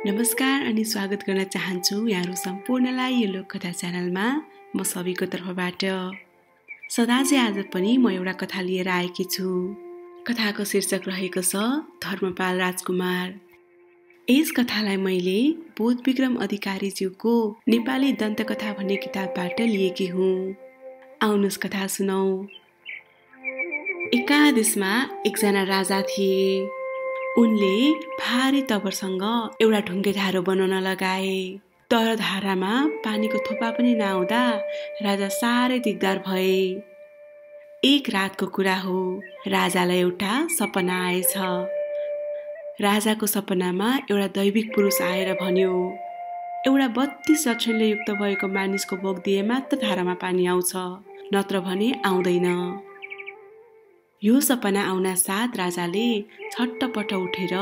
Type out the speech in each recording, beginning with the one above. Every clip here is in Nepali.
नमस्कार अनि स्वागत गर्न चाहन्छु यहाँहरू सम्पूर्णलाई यो लोककथा च्यानलमा म सबैको तर्फबाट। सदाझै आज पनि म एउटा कथा लिएर आएकी छु। कथाको शीर्षक रहेको छ धर्मपाल राजकुमार। यस कथालाई मैले बोधविक्रम अधिकारीज्यूको नेपाली दन्तकथा भन्ने किताबबाट लिएकी हुँ। आउनुहोस् कथा सुनौ। एका देशमा एकजना राजा थिए। उनले भारी तबरसँग एउटा ढुङ्गे धारो बनाउन लगाए। तर धारामा पानीको थोपा पनि नआउँदा राजा साह्रै दिगदार भए। एक रातको कुरा हो, राजालाई एउटा सपना आएछ। राजाको सपनामा एउटा दैविक पुरुष आएर भन्यो, एउटा 32 लक्षणले युक्त भएको मानिसको भोग दिए मात्र धारामा पानी आउँछ, नत्र भने आउँदैन। यो सपना आउना साथ राजाले छट्टपट्ट उठेर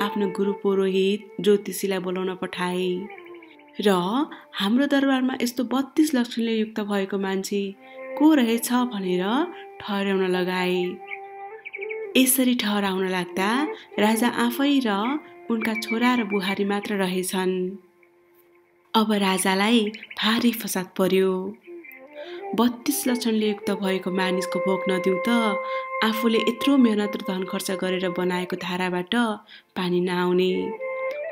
आफ्नो गुरु पुरोहित ज्योतिषीलाई बोलाउन पठाए र हाम्रो दरबारमा यस्तो 32 लक्षणले युक्त भएको मान्छे को रहेछ भनेर ठहराउन लगाए। यसरी ठहराउन लाग्दा राजा आफै र उनका छोरा र बुहारी मात्र रहेछन्। अब राजालाई भारी फसाद पर्यो। 32 लक्षणले युक्त भएको मानिसको भोग नदिउँ त आफूले यत्रो मेहनत र धन खर्च गरेर बनाएको धाराबाट पानी नआउने,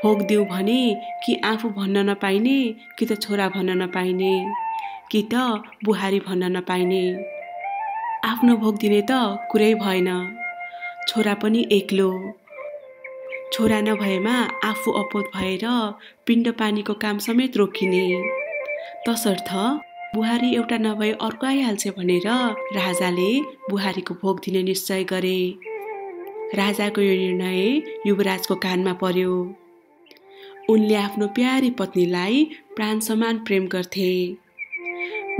भोग दिउँ भने कि आफू भन्न नपाइने, कि त छोरा भन्न नपाइने, कि त बुहारी भन्न नपाइने। आफ्नो भोग दिने त कुरै भएन, छोरा पनि एक्लो। छोरा नभएमा आफू अपोत भएर पिण्ड पानीको काम समेत रोकिने। तसर्थ बुहारी एउटा नभए अर्को आइहाल्छ भनेर राजाले बुहारीको भोग दिने निश्चय गरे। राजाको यो निर्णय युवराजको कानमा पर्यो। उनले आफ्नो प्यारी पत्नीलाई प्राण समान प्रेम गर्थे।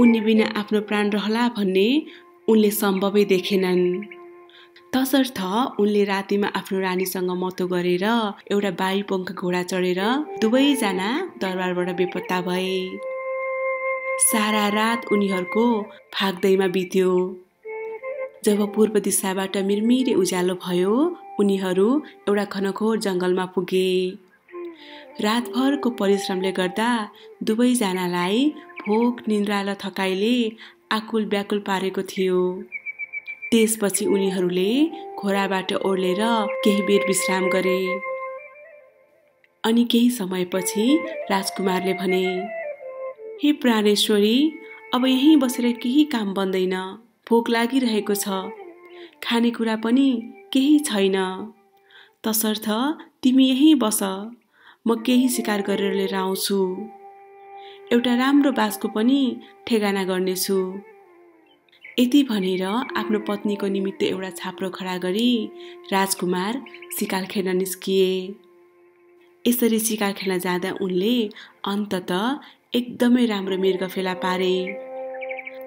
उनी बिना आफ्नो प्राण रहला भन्ने उनले सम्भवै देखेनन्। तसर्थ उनले रातिमा आफ्नो रानीसँग मतो गरेर एउटा 22 पङ्ख घोडा चढेर दुवैजना दरबारबाट बेपत्ता भए। सारा रात उनीहरूको भाग्दैमा बित्यो। जब पूर्व दिशाबाट मिरमिरे उज्यालो भयो, उनीहरू एउटा घनघोर जङ्गलमा पुगे। रातभरको परिश्रमले गर्दा दुवैजनालाई भोक, निन्द्रा र थकाइले आकुल व्याकुल पारेको थियो। त्यसपछि उनीहरूले घोडाबाट ओर्लेर केही बेर विश्राम गरे। अनि केही समयपछि राजकुमारले भने, हे प्राणेश्वरी, अब यहीँ बसेर केही काम बन्दैन। भोक लागिरहेको छ, खानेकुरा पनि केही छैन। तसर्थ तिमी यहीँ बस, म केही शिकार गरेर लिएर आउँछु। एउटा राम्रो बासको पनि ठेगाना गर्नेछु। यति भनेर आफ्नो पत्नीको निमित्त एउटा छाप्रो खडा गरी राजकुमार शिकार खेल्न निस्किए। यसरी शिकार खेल्न जाँदा उनले अन्ततः एकदमै राम्रो मृग फेला पारे।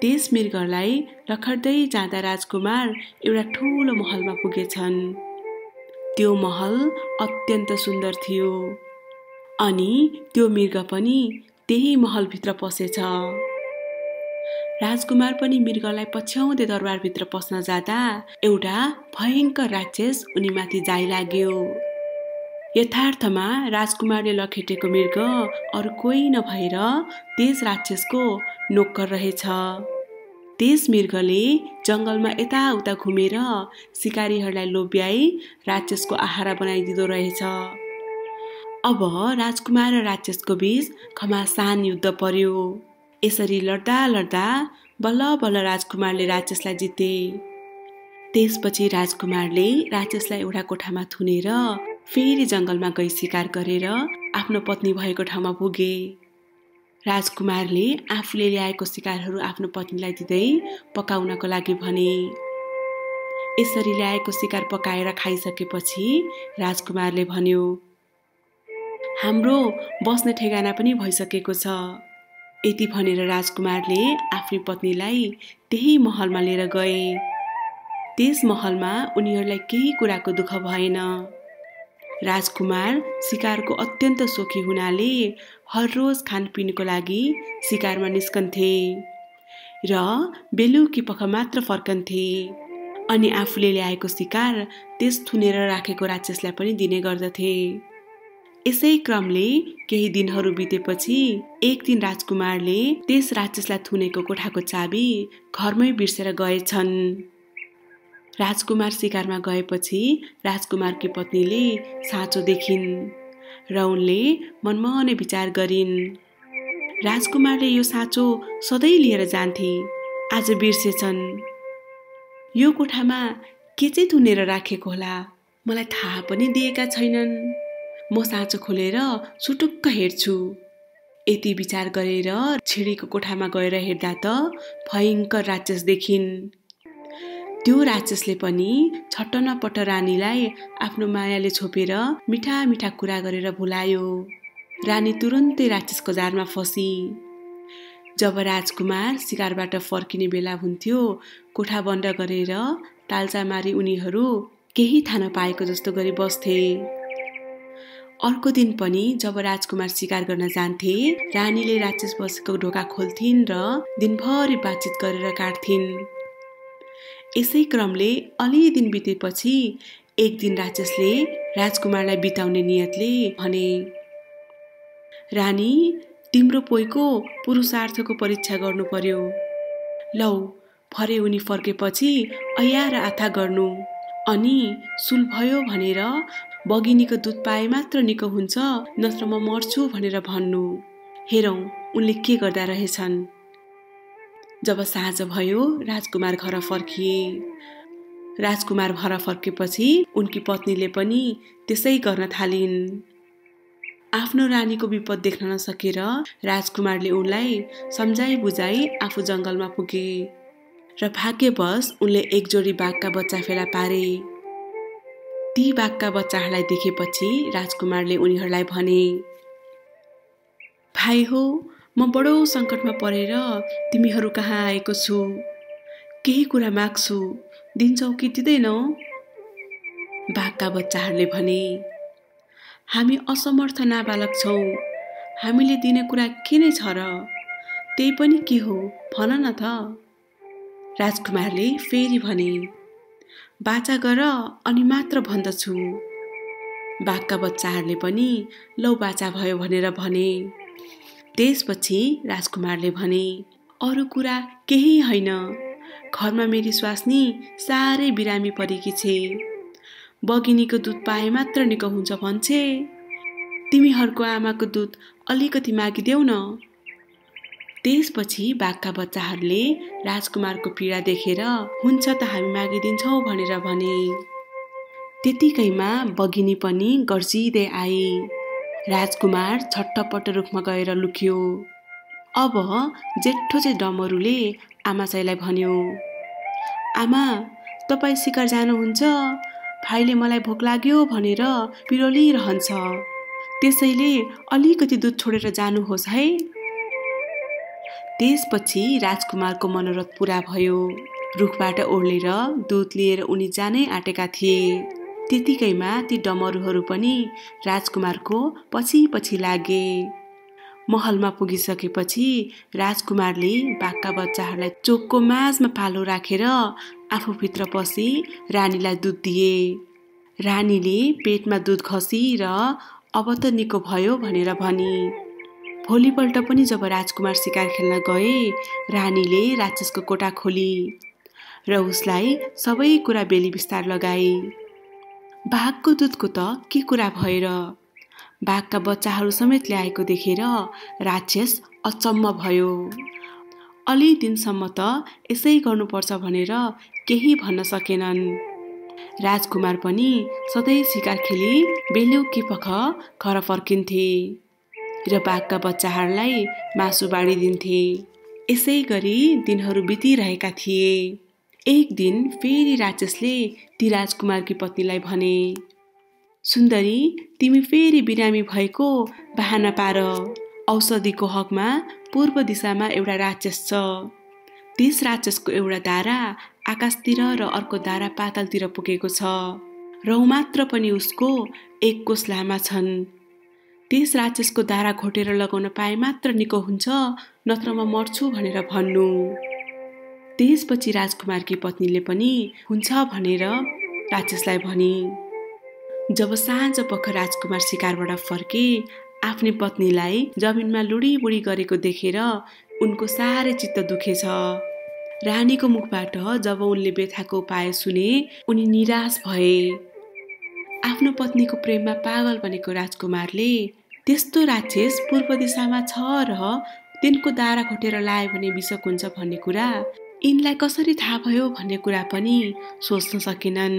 त्यस मृगलाई रखड्दै जाँदा राजकुमार एउटा ठुलो महलमा पुगेछन्। त्यो महल अत्यन्त सुन्दर थियो अनि त्यो मृग पनि त्यही महलभित्र पसेछ। राजकुमार पनि मृगलाई पछ्याउँदै दरबारभित्र पस्न जाँदा एउटा भयङ्कर राक्षस उनीमाथि जाइलाग्यो। यथार्थमा राजकुमारले लखेटेको मृग अरू कोही नभएर त्यस राक्षसको नोकर रहेछ। त्यस मृगले जङ्गलमा यताउता घुमेर शिकारीहरूलाई लोभ्याई राक्षसको आहारा बनाइदिँदो रहेछ। अब राजकुमार र राक्षसको बीच घमासान युद्ध पर्यो। यसरी लड्दा लड्दा बल्ल बल्ल राजकुमारले राक्षसलाई जिते। त्यसपछि राजकुमारले राक्षसलाई एउटा कोठामा थुनेर फेरि जङ्गलमा गई शिकार गरेर आफ्नो पत्नी भएको ठाउँमा पुगे। राजकुमारले आफूले ल्याएको शिकारहरू आफ्नो पत्नीलाई दिँदै पकाउनको लागि भने। यसरी ल्याएको शिकार पकाएर खाइसकेपछि राजकुमारले भन्यो, हाम्रो बस्ने ठेगाना पनि भइसकेको छ। यति भनेर राजकुमारले आफ्नी पत्नीलाई त्यही महलमा लिएर गए। त्यस महलमा उनीहरूलाई केही कुराको दुःख भएन। राजकुमार शिकारको अत्यन्त सोखी हुनाले हर रोज खानपिनको लागि शिकारमा निस्कन्थे र बेलुकी पख मात्र फर्कन्थे अनि आफूले ल्याएको शिकार त्यस थुनेर राखेको राक्षसलाई पनि दिने गर्दथे। यसै क्रमले केही दिनहरू बितेपछि एक दिन राजकुमारले त्यस राक्षसलाई थुनेको कोठाको चाबी घरमै बिर्सेर गएछन्। राजकुमार शिकारमा गएपछि राजकुमारकी पत्नीले साँचो देखिन् र उनले मनमनै विचार गरिन्। राजकुमारले यो साँचो सधैँ लिएर जान्थे, आज बिर्सेछन्। यो कोठामा के चाहिँ थुनेर राखेको होला, मलाई थाहा पनि दिएका छैनन्। म साँचो खोलेर सुटुक्क हेर्छु। यति विचार गरेर छिडीको कोठामा गएर हेर्दा त भयङ्कर राक्षस देखिन्। त्यो राक्षसले पनि छट्टनपट्ट रानीलाई आफ्नो मायाले छोपेर मिठा मिठा कुरा गरेर भुलायो। रानी तुरुन्तै राक्षसको जालमा फसी। जब राजकुमार शिकारबाट फर्किने बेला हुन्थ्यो, कोठा बन्द गरेर ताल्चा मारी उनीहरू केही थाहा नपाएको जस्तो गरी बस्थे। अर्को दिन पनि जब राजकुमार शिकार गर्न जान्थे, रानीले राक्षस बसेको ढोका खोल्थिन् र दिनभरि बातचित गरेर काट्थिन्। यसै क्रमले अलि दिन बितेपछि एक दिन राक्षसले राजकुमारलाई बिताउने नियतले भने, रानी, तिम्रो पोइको पुरुषार्थको परीक्षा गर्नु पर्यो। लौ, भरे उनी फर्केपछि ऐया र आथा गर्नु, अनि सुल भयो भनेर बगिनीको दुध पाए मात्र निको हुन्छ, नत्र म मर्छु भनेर भन्नु। हेरौँ उनले के गर्दा रहेछन्। जब साँझ भयो, राजकुमार घर फर्किए। राजकुमार घर फर्केपछि उनकी पत्नीले पनि त्यसै गर्न थालिन्। आफ्नो रानीको विपद देख्न नसकेर राजकुमारले उनलाई सम्झाइ बुझाइ आफू जङ्गलमा पुगे र भाग्यवश उनले एक जोडी बाघका बच्चा फेला पारे। ती बाघका बच्चाहरूलाई देखेपछि राजकुमारले उनीहरूलाई भने, भाइ हो, म बडो सङ्कटमा परेर तिमीहरू कहाँ आएको छु। केही कुरा माग्छु, दिन्छौ कि दिँदैनौ? बाघका बच्चाहरूले भने, हामी असमर्थ नाबालक छौँ, हामीले दिने कुरा के नै छ र? त्यही पनि के हो, भन न त। राजकुमारले फेरि भने, बाचा गर अनि मात्र भन्दछु। बाघका बच्चाहरूले पनि लौ बाचा भयो भनेर भने। त्यसपछि राजकुमारले भने, अरू कुरा केही होइन, घरमा मेरी स्वास्नी साह्रै बिरामी परेकी छे। बगिनीको दुध पाए मात्र निको हुन्छ भन्छे। तिमीहरूको आमाको दुध अलिकति मागिदेऊ न। त्यसपछि बाघका बच्चाहरूले राजकुमारको पीडा देखेर हुन्छ त हामी मागिदिन्छौँ भनेर भने। त्यतिकैमा बगिनी पनि गर्जिँदै आए। राजकुमार छट्टपट्ट रुखमा गएर लुक्यो। अब जेठो चाहिँ डमरुले आमा चाहिँलाई भन्यो, आमा, तपाईँ शिकार जानुहुन्छ? भाइले मलाई भोक लाग्यो भनेर पिरोलिरहन्छ, त्यसैले अलिकति दुध छोडेर जानुहोस् है। त्यसपछि राजकुमारको मनोरथ पूरा भयो। रुखबाट ओर्लेर दुध लिएर उनी जानै आँटेका थिए। त्यतिकैमा ती डमरुहरू पनि राजकुमारको पछि पछि लागे। महलमा पुगिसकेपछि राजकुमारले बाघका बच्चाहरूलाई चोकको माझमा पालो राखेर आफूभित्र पसी रानीलाई दुध दिए। रानीले पेटमा दुध खसी र अब त निको भयो भनेर भनी। भोलिपल्ट पनि जब राजकुमार शिकार खेल्न गए, रानीले राक्षसको कोठा खोली र उसलाई सबै कुरा बेली बिस्तार लगाए। बाघको दुधको त के कुरा भएर? बाघका बच्चाहरू समेत ल्याएको देखेर राक्षस अचम्म भयो। अलि दिनसम्म त यसै गर्नुपर्छ भनेर केही भन्न सकेनन्। राजकुमार पनि सधैँ शिकार खेली बेलुकी पख घर फर्किन्थे र बाघका बच्चाहरूलाई मासु बाँडिदिन्थे। यसै गरी दिनहरू बितिरहेका थिए। एक दिन फेरि राक्षसले ती राजकुमारकी पत्नीलाई भने, सुन्दरी, तिमी फेरि बिरामी भएको बहाना पार। औषधिको हकमा पूर्व दिशामा एउटा राक्षस छ। त्यस राक्षसको एउटा दारा आकाशतिर र अर्को दारा पातालतिर पुगेको छ। रौ मात्र पनि उसको 1 कोस लामा छन्। त्यस राक्षसको दारा घोटेर लगाउन पाए मात्र निको हुन्छ, नत्र म मर्छु भनेर भन्नु। त्यसपछि राजकुमारकी पत्नीले पनि हुन्छ भनेर राक्षसलाई भनी। जब साँझ पख राजकुमार शिकारबाट फर्के आफ्नी पत्नीलाई जमिनमा लुडीबुडी गरेको देखेर उनको साह्रै चित्त दुखेछ। रानीको मुखबाट जब उनले व्यथाको उपाय सुने उनी निराश भए। आफ्नो पत्नीको प्रेममा पागल बनेको राजकुमारले त्यस्तो राक्षस पूर्व दिशामा छ र तिनको दारा घोटेर लायो भने बिसक हुन्छ भन्ने कुरा यिनलाई कसरी थाहा भयो भन्ने कुरा पनि सोच्न सकेनन्।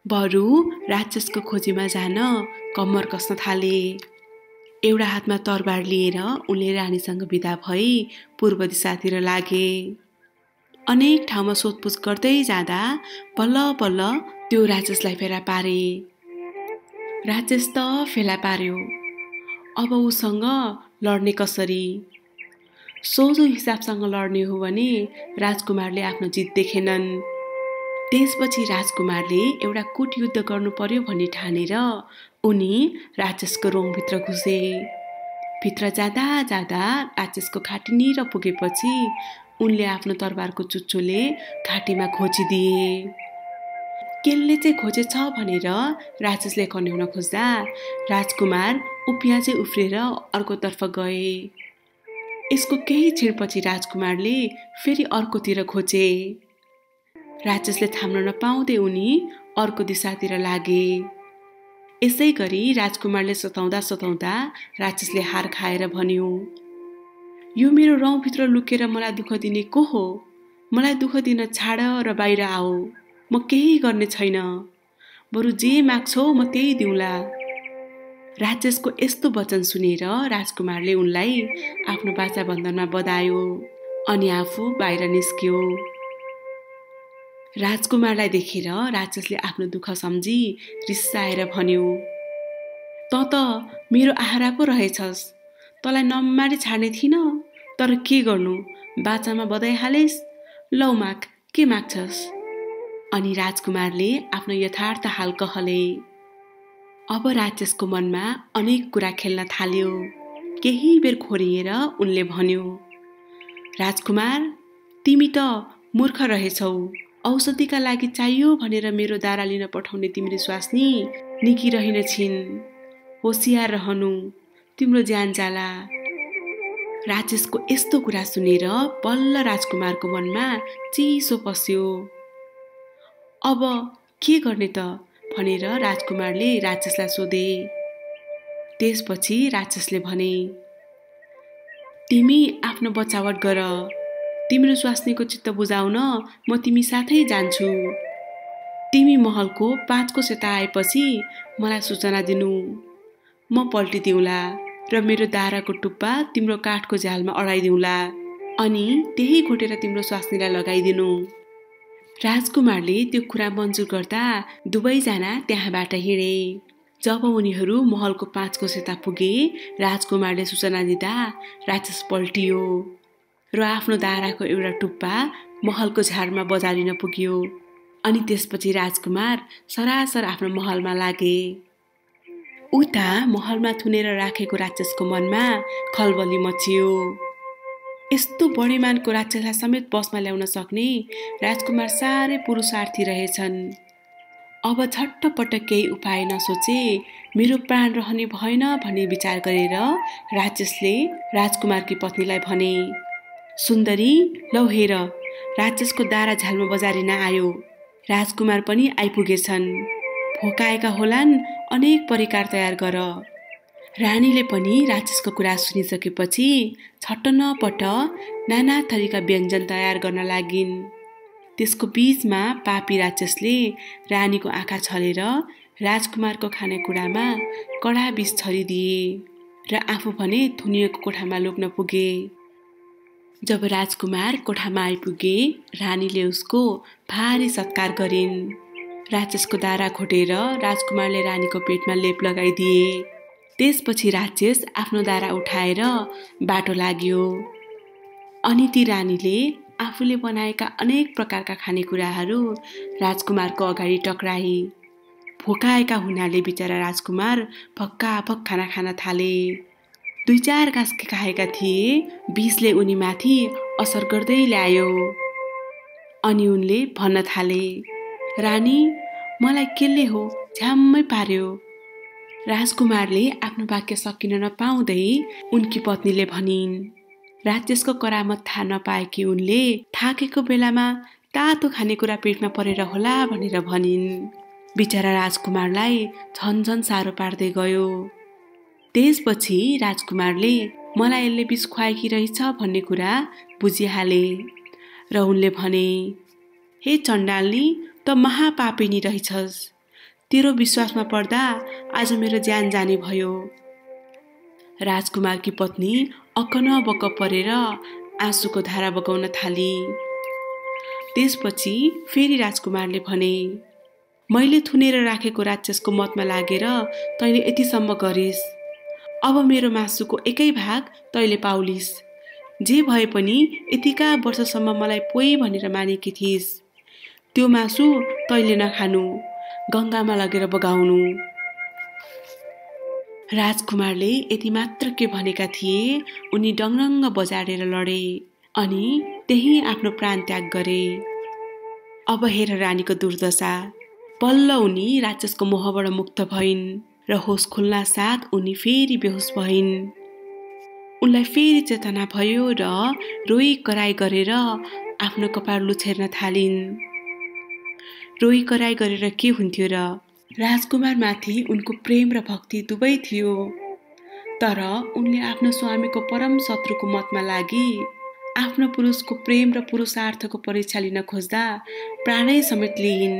बरु राक्षसको खोजीमा जान कम्मर कस्न थाले। एउटा हातमा तरबार लिएर उनले रानीसँग बिदा भई पूर्व दिशातिर लागे। अनेक ठाउँमा सोधपुछ गर्दै जाँदा बल्ल बल्ल त्यो राक्षसलाई फेला पारे। राक्षस त फेला पार्यो, अब उसँग लड्ने कसरी? सोझो हिसाबसँग लड्ने हो भने राजकुमारले आफ्नो जित देखेनन्। त्यसपछि राजकुमारले एउटा कुट युद्ध गर्नु पर्यो भन्ने ठानेर उनी राक्षसको रोङभित्र घुसे। भित्र जाँदा जाँदा राक्षसको घाँटीनिर पुगेपछि उनले आफ्नो तरबारको चुच्चोले घाँटीमा खोचिदिए। केलले चाहिँ खोजेछ भनेर राक्षसले कन्याउन खोज्दा राजकुमार उपियाँ चाहिँ उफ्रेर अर्कोतर्फ गए। यसको केही क्षणपछि राजकुमारले फेरि अर्कोतिर खोजे। राक्षसले थाम्न नपाउँदै उनी अर्को दिशातिर लागे। यसै गरी राजकुमारले सताउँदा सताउँदा राक्षसले हार खाएर भन्यो, यो मेरो रौँभित्र लुकेर मलाई दुःख दिने को हो? मलाई दुःख दिन छाड र बाहिर आओ, म केही गर्ने छैन, बरु जे माग्छौ म त्यही दिउँला। राक्षसको यस्तो वचन सुनेर राजकुमारले उनलाई आफ्नो बाचा बन्धनमा बधायो अनि आफू बाहिर निस्क्यो। राजकुमारलाई देखेर राक्षसले आफ्नो दुःख सम्झी रिसाएर भन्यो, त मेरो आहारा पो रहेछस्, तँलाई नमारी छाड्ने थिइन, तर के गर्नु, बाचामा बधाइहालेस्, लौ माग, के माग्छस्? अनि राजकुमारले आफ्नो यथार्थ हाल कहले। अब राक्षसको मनमा अनेक कुरा खेल्न थाल्यो। केही बेर खोरिएर उनले भन्यो, राजकुमार, तिमी त मूर्ख रहेछौ। औषधिका लागि चाहियो भनेर मेरो दारा लिन पठाउने तिम्रो स्वास्नी निकी रहिन छिन्। होसियार रहनु, तिम्रो ज्यान जाला। राक्षसको यस्तो कुरा सुनेर बल्ल राजकुमारको मनमा चिसो पस्यो। अब के गर्ने त भनेर राजकुमारले राक्षसलाई सोधे। त्यसपछि राक्षसले भने, तिमी आफ्नो बचावट गर, तिम्रो स्वास्नीको चित्त बुझाउन म तिमी साथै जान्छु। तिमी महलको 5 कोस यता आएपछि मलाई सूचना दिनु, म पल्टिदिउँला र मेरो दाराको टुप्पा तिम्रो काठको झ्यालमा अडाइदिउँला अनि त्यही घोटेर तिम्रो स्वास्नीलाई लगाइदिनु। राजकुमारले त्यो कुरा मन्जुर गर्दा दुवैजना त्यहाँबाट हिँडे। जब उनीहरू महलको 5 कोस यता पुगे, राजकुमारले सूचना दिँदा राक्षस पल्टियो र आफ्नो दाराको एउटा टुप्पा महलको झारमा बजारिन पुग्यो। अनि त्यसपछि राजकुमार सरासर आफ्नो महलमा लागे। उता महलमा थुनेर राखेको राक्षसको मनमा खलबली मचियो। यस्तो बढीमानको राक्षसलाई समेत बसमा ल्याउन सक्ने राजकुमार साह्रै पुरुषार्थी रहेछन्। अब झट्टपट्ट केही उपाय नसोचे मेरो प्राण रहने भएन भन्ने विचार गरेर राक्षसले राजकुमारकी पत्नीलाई भने, सुन्दरी, लौ हेर, राक्षसको दारा झ्यालमा बजारिन आयो। राजकुमार पनि आइपुगेछन्, भोकाएका होलान्, अनेक परिकार तयार गर। रानीले पनि राक्षसको कुरा सुनिसकेपछि छट्टनपट्ट नाना थरीका व्यञ्जन तयार गर्न लागिन्। त्यसको बीचमा पापी राक्षसले रानीको आँखा छलेर राजकुमारको खानेकुरामा कडा विष छरिदिए र आफू भने थुनिएको कोठामा लुक्न पुगे। जब राजकुमार कोठामा आइपुगे, रानीले उसको भारी सत्कार गरिन्। राक्षसको दारा घोटेर राजकुमारले रानीको पेटमा लेप लगाइदिए। त्यसपछि राक्षस आफ्नो दारा उठाएर बाटो लाग्यो। अनि ती रानीले आफूले बनाएका अनेक प्रकारका खानेकुराहरू राजकुमारको अगाडि टक्राई। भोकाएका हुनाले बिचरा राजकुमार भक्काभक खाना खान थाले। 2-4 घाँस खाएका थिए, विषले उनी माथि असर गर्दै ल्यायो। अनि उनले भन्न थाले, रानी, मलाई केले हो झ्याम्मै पार्यो। राजकुमारले आफ्नो वाक्य सकिन नपाउँदै उनकी पत्नीले भनिन्। राक्षसको करामत थाहा नपाएकी उनले थाकेको बेलामा तातो खानेकुरा पेटमा परेर होला भनेर भनिन्। बिचरा राजकुमारलाई झन्झन साह्रो पार्दै गयो। त्यसपछि राजकुमारले मलाई यसले विष खुवाएकी रहेछ भन्ने कुरा बुझिहाले र उनले भने, हे चण्डालनी, त महापापिनी रहेछस्। तेरो विश्वासमा पर्दा आज मेरो ज्यान जाने भयो। राजकुमारकी पत्नी अकनबक परेर आँसुको धारा बगाउन थाली। त्यसपछि फेरि राजकुमारले भने, मैले थुनेर राखेको राक्षसको मतमा लागेर तैँले यतिसम्म गरिस्। अब मेरो मासुको एकै भाग तैँले पाउलिस्। जे भए पनि यतिका वर्षसम्म मलाई पोइ भनेर मानेकी थिइस्। त्यो मासु तैँले नखानु, गङ्गामा लगेर बगाउनु। राजकुमारले यति मात्र के भनेका थिए, उनी डङरङ्ग बजारेर लडे अनि त्यही आफ्नो प्राण त्याग गरे। अब हेर रानीको दुर्दशा। बल्ल उनी राक्षसको मोहबाट मुक्त भइन् र होस खुल्ना साथ उनी फेरि बेहोस भइन्। उनलाई फेरि चेतना भयो र रोई कराई गरेर आफ्नो कपाल लुछेर्न थालिन्। रोई कराई गरेर के हुन्थ्यो र? राजकुमारमाथि उनको प्रेम र भक्ति दुवै थियो, तर उनले आफ्नो स्वामीको परम शत्रुको मतमा लागि आफ्नो पुरुषको प्रेम र पुरुषार्थको परीक्षा लिन खोज्दा प्राणै समेत लिइन्।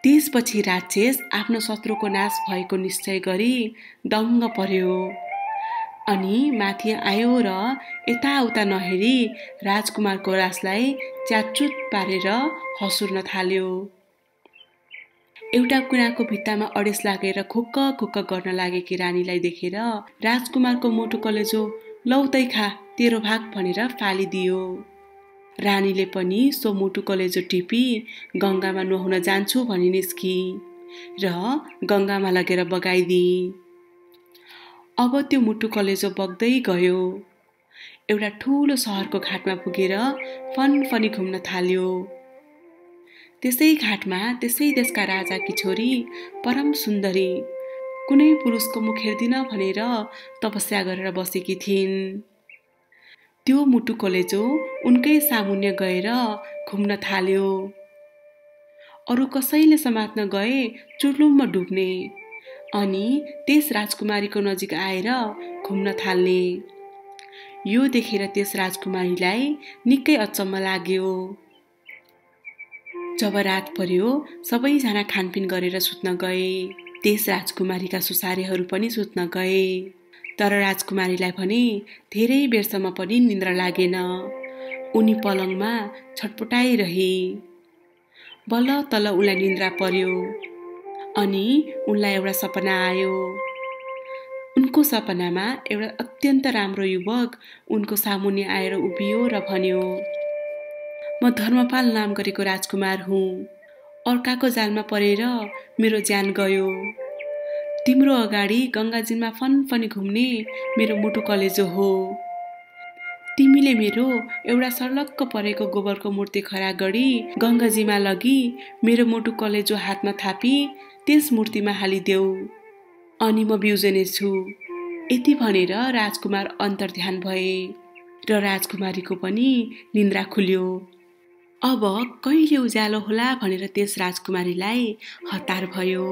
त्यसपछि राक्षस आफ्नो शत्रुको नाश भएको निश्चय गरी दङ्ग पर्यो अनि माथि आयो र यताउता नहेरी राजकुमारको लासलाई च्यातचुत पारेर हसुर्न थाल्यो। एउटा कुनाको भित्तामा अडेस लागेर खुक्क खुक्क गर्न लागेकी रानीलाई देखेर राजकुमारको मोटो कलेजो लौ तै खा, तेरो भाग भनेर फालिदियो। रानीले पनि सो मोटो कलेजो टिपी गङ्गामा नुहाउन जान्छु भनी निस्की र गङ्गामा लगेर बगाइदिए। अब त्यो मुटु कलेजो बग्दै गयो। एउटा ठुलो सहरको घाटमा पुगेर फनफनी घुम्न थाल्यो। त्यसै घाटमा त्यसै देशका राजाकी छोरी परम सुन्दरी कुनै पुरुषको मुख हेर्दिन भनेर तपस्या गरेर बसेकी थिइन्। त्यो मुटु कलेजो उनकै सामुन्य गएर घुम्न थाल्यो। अरू कसैले समात्न गए चुर्लुम्म डुब्ने अनि त्यस राजकुमारीको नजिक आएर घुम्न थाल्ने। यो देखेर त्यस राजकुमारीलाई निकै अचम्म लाग्यो। जब रात पर्यो सबैजना खानपिन गरेर सुत्न गए। त्यस राजकुमारीका सुसारेहरू पनि सुत्न गए, तर राजकुमारीलाई भने धेरै बेरसम्म पनि निन्द्रा लागेन। उनी पलङमा छटपटाइरहे। बल्ल तल्ल उनलाई निन्द्रा पर्यो अनि उनलाई एउटा सपना आयो। उनको सपनामा एउटा अत्यन्त राम्रो युवक उनको सामुन्ने आएर उभियो र भन्यो, म धर्मपाल नाम गरेको राजकुमार हुँ। अर्काको जालमा परेर मेरो ज्यान गयो। तिम्रो अगाडि गङ्गाजीमा फनफनी घुम्ने मेरो मुटु कलेजो हो। तिमीले मेरो एउटा सर्लक्क परेको गोबरको मूर्ति खडा गरी गङ्गाजीमा लगी मेरो मुटु कलेजो हातमा थापी त्यस मूर्तिमा हालिदेऊ अनि म बिउजने छु। यति भनेर राजकुमार अन्तर्ध्यान भए र राजकुमारीको पनि निन्द्रा खुल्यो। अब कहिले उज्यालो होला भनेर त्यस राजकुमारीलाई हतार भयो।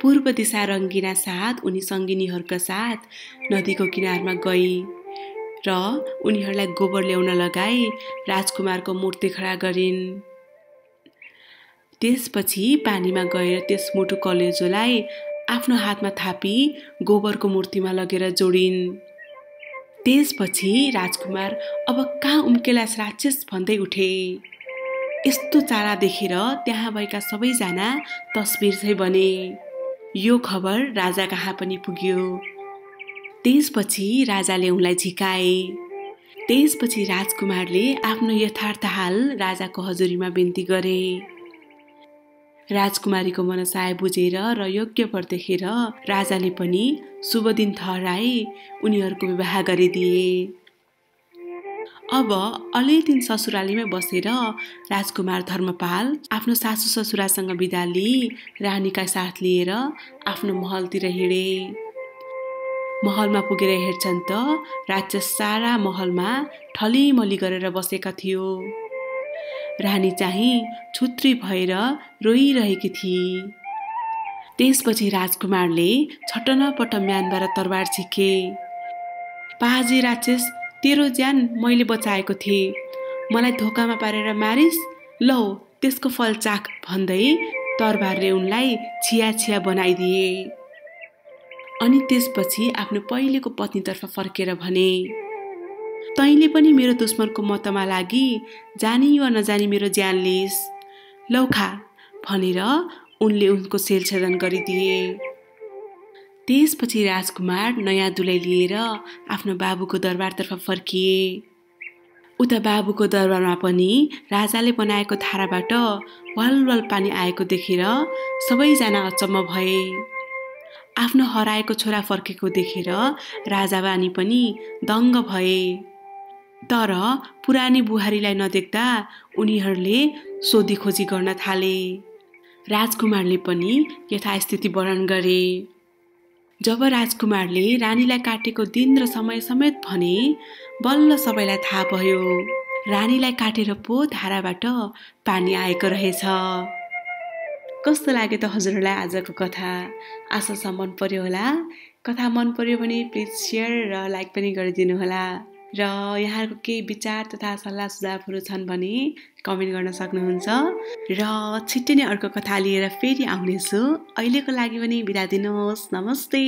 पूर्व दिशा रङ्गिना साथ उनी सङ्गिनीहरूका साथ नदीको किनारमा गई र उनीहरूलाई गोबर ल्याउन लगाई राजकुमारको मूर्ति खडा गरिन्। त्यसपछि पानीमा गएर त्यस मुटु कलेजोलाई आफ्नो हातमा थापी गोबरको मूर्तिमा लगेर जोडिन्। त्यसपछि राजकुमार अब कहाँ उम्केलास राक्षस भन्दै उठे। यस्तो चाला देखेर त्यहाँ भएका सबैजना तस्बिर चाहिँ बने। यो खबर राजा कहाँ पनि पुग्यो। त्यसपछि राजाले उनलाई झिकाए। त्यसपछि राजकुमारले आफ्नो यथार्थ हाल राजाको हजुरीमा बिन्ती गरे। राजकुमारीको मनसाय बुझेर र योग्य वर देखेर राजाले पनि शुभ दिन ठहराई उनीहरूको विवाह गरिदिए। अब अलि दिन ससुरालीमै बसेर राजकुमार धर्मपाल आफ्नो सासू ससुरासँग बिदा लिई रानीका साथ लिएर आफ्नो महलतिर हिँडे। महलमा पुगेर हेर्छन् त राज्य सारा महलमा ठलिमली गरेर बसेका थियो। रानी चाहिँ छुत्री भएर रोइरहेकी थिए। त्यसपछि राजकुमारले छटनपट म्यानबाट तरबार झिके। पाजी राक्षस, तेरो ज्यान मैले बचाएको थिएँ, मलाई धोकामा पारेर मारिस, लौ त्यसको फल चाख भन्दै तरबारले उनलाई छिया छिया बनाइदिए। अनि त्यसपछि आफ्नो पहिलेको पत्नीतर्फ फर्केर भने, तैँले पनि मेरो दुश्मनको मतमा लागि जानी वा नजानी मेरो ज्यान लिइस्, लौ खा भनेर उनले उनको शेलछेदन गरिदिए। त्यसपछि राजकुमार नयाँ दुलै लिएर आफ्नो बाबुको दरबारतर्फ फर्किए। उता बाबुको दरबारमा पनि राजाले बनाएको धाराबाट वालवाल पानी आएको देखेर सबैजना अचम्म भए। आफ्नो हराएको छोरा फर्केको देखेर राजा रानी पनि दङ्ग भए। तर पुरानी बुहारीलाई नदेख्दा उनीहरूले सोधीखोजी गर्न थाले। राजकुमारले पनि यथास्थिति वर्णन गरे। जब राजकुमारले रानीलाई काटेको दिन र समय समेत भने बल्ल सबैलाई थाहा भयो, रानीलाई काटेर पो धाराबाट पानी आएको रहेछ। कस्तो लाग्यो त हजुरहरूलाई आजको कथा? आशा छ मन पर्यो होला। कथा मन पर्यो भने प्लिज सेयर र लाइक पनि गरिदिनु होला। र यहाँहरूको केही विचार तथा सल्लाह सुझावहरू छन् भने कमेन्ट गर्न सक्नुहुन्छ। र छिट्टै नै अर्को कथा लिएर फेरि आउनेछु। अहिलेको लागि पनि बिदा दिनुहोस्। नमस्ते।